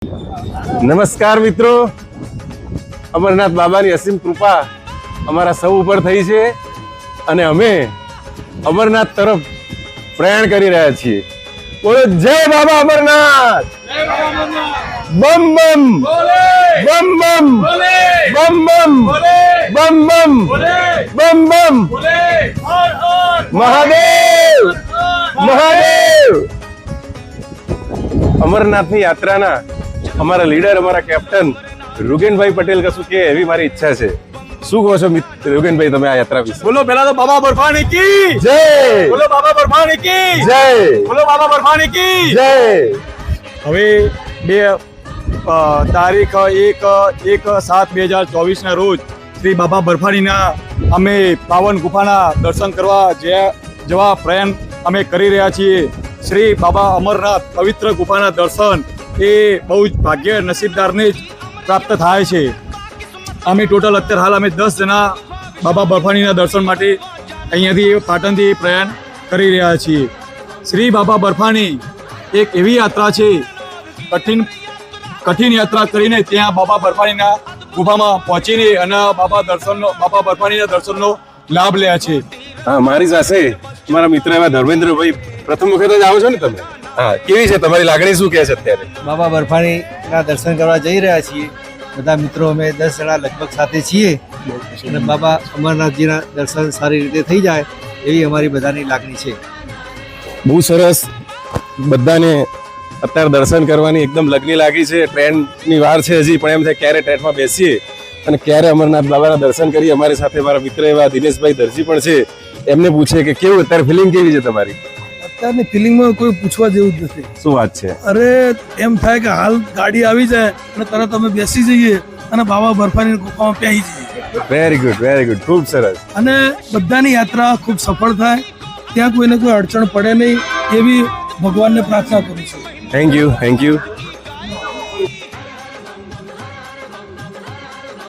નમસ્કાર મિત્રો, અમરનાથ બાબાની અસીમ કૃપા અમારા સૌ ઉપર થઈ છે અને અમે અમરનાથ તરફ પ્રયાણ કરી રહ્યા છીએ. બોલો જય બાબા અમરનાથ! બમ બમ બમ બમ બમ બમ બમ બમ બમ બમ મહાદેવ મહાદેવ. અમરનાથની યાત્રાના અમારા લીડર, અમારા કેપ્ટન રૂગેનભાઈ પટેલ કશું કે એવી મારી ઈચ્છા છે. શું કહો છો રૂગેનભાઈ તમે આ યાત્રા વિશે? બોલો પેલા તો બાબા બર્ફાની કી જય, બોલો બાબા બર્ફાની કી જય, બોલો બાબા બર્ફાની કી જય. હવે તારીખ 1/7/2024 ના રોજ શ્રી બાબા બર્ફાનીના અમે પાવન ગુફાના દર્શન કરવા જવા પ્રયાણ અમે કરી રહ્યા છીએ. શ્રી બાબા અમરનાથ પવિત્ર ગુફાના દર્શન એ બહુ જ ભાગ્ય નસીબદારને જ પ્રાપ્ત થાય છે. અમે ટોટલ અત્યારે હાલ અમે 10 જણા બાબા બર્ફાનીના દર્શન માટે અહીંયાથી પાટણથી પ્રયાણ કરી રહ્યા છીએ. શ્રી બાબા બર્ફાની એક એવી યાત્રા છે, કઠિન યાત્રા કરીને ત્યાં બાબા બર્ફાનીના ગુફામાં પહોંચીને અને બાબા બર્ફાનીના દર્શનનો લાભ લે છે. હા, મારી સાથે મારા મિત્ર એવા ધર્મેન્દ્રભાઈ, પ્રથમ વખત જ આવો છો ને તમે? હા, કેવી છે તમારી લાગણી, શું કહે છે અત્યારે? બાબા બર્ફાનીના દર્શન કરવા જઈ રહ્યા છીએ. બધા મિત્રો અમે 10 જણા લગભગ સાથે છીએ અને બાબા અમરનાથજીના દર્શન સારી રીતે થઈ જાય એવી અમારી બધાની લાગણી છે. બહુ સરસ. બધાને અત્યારે દર્શન કરવાની એકદમ લગની લાગી છે. ટ્રેનની વાર છે હજી, પણ એમ થાય ક્યારે ટ્રેનમાં બેસીએ અને ક્યારે અમરનાથ બાબાના દર્શન કરીએ. અમારી સાથે મારા મિત્ર એવા દિનેશભાઈ દરજી પણ છે. એમને પૂછે કે કેવું અત્યારે ફિલિંગ કેવી છે તમારી? અત્યારની ફિલિંગમાં કોઈ પૂછવા જેવું જ નથી. શું વાત છે? અરે એમ થાય કે હાલ ગાડી આવી જાય અને તરત અમે બેસી જઈએ અને બાબા બર્ફાની ગુફામાં પહેરી જઈએ. વેરી ગુડ, વેરી ગુડ, ખૂબ સરસ. અને બધાની યાત્રા ખૂબ સફળ થાય, ત્યાં કોઈને કોઈ અડચણ પડે નહીં એવી ભગવાનને પ્રાર્થના કરું છું. Thank you, thank you.